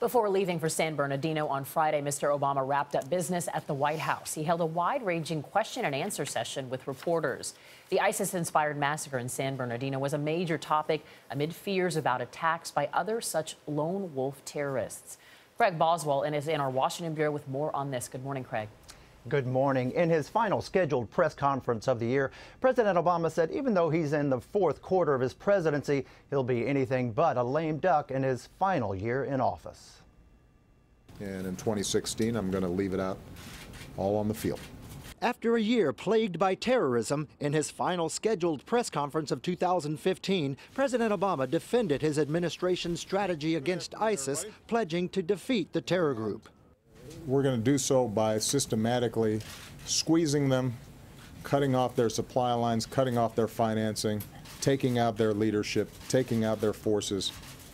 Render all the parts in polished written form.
Before leaving for San Bernardino on Friday, Mr. Obama wrapped up business at the White House. He held a wide-ranging question and answer session with reporters. The ISIS-inspired massacre in San Bernardino was a major topic amid fears about attacks by other such lone wolf terrorists. Craig Boswell is in our Washington bureau with more on this. Good morning, Craig. Good morning. In his final scheduled press conference of the year, President Obama said even though he's in the fourth quarter of his presidency, he'll be anything but a lame duck in his final year in office. And in 2016, I'm going to leave it out all on the field. After a year plagued by terrorism, in his final scheduled press conference of 2015, President Obama defended his administration's strategy against ISIS, pledging to defeat the terror group. We're going to do so by systematically squeezing them, cutting off their supply lines, cutting off their financing, taking out their leadership, taking out their forces,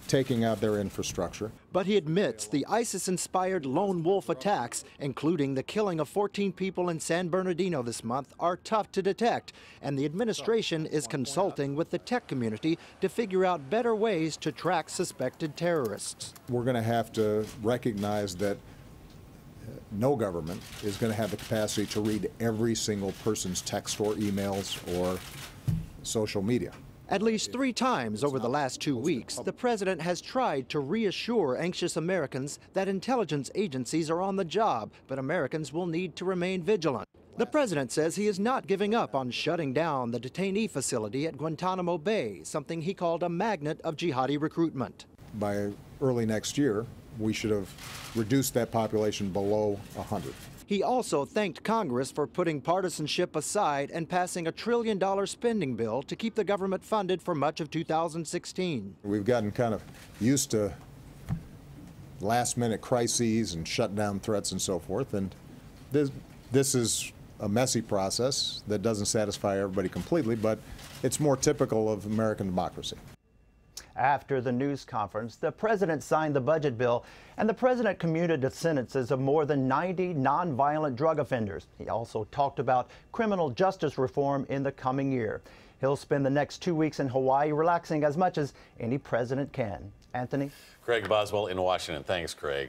taking out their infrastructure. But he admits the ISIS-inspired lone wolf attacks, including the killing of 14 people in San Bernardino this month, are tough to detect, and the administration is consulting with the tech community to figure out better ways to track suspected terrorists. We're going to have to recognize that no government is going to have the capacity to read every single person's text or emails or social media. At least 3 times over the last 2 weeks, the president has tried to reassure anxious Americans that intelligence agencies are on the job, but Americans will need to remain vigilant. The president says he is not giving up on shutting down the detainee facility at Guantanamo Bay, something he called a magnet of jihadi recruitment. By early next year, we should have reduced that population below 100. He also thanked Congress for putting partisanship aside and passing a $1 trillion spending bill to keep the government funded for much of 2016. We've gotten kind of used to last-minute crises and shutdown threats and so forth, and this is a messy process that doesn't satisfy everybody completely, but it's more typical of American democracy. After the news conference, the president signed the budget bill, and the president commuted the sentences of more than 90 nonviolent drug offenders. He also talked about criminal justice reform in the coming year. He'll spend the next 2 weeks in Hawaii relaxing as much as any president can. Anthony? Craig Boswell in Washington. Thanks, Craig.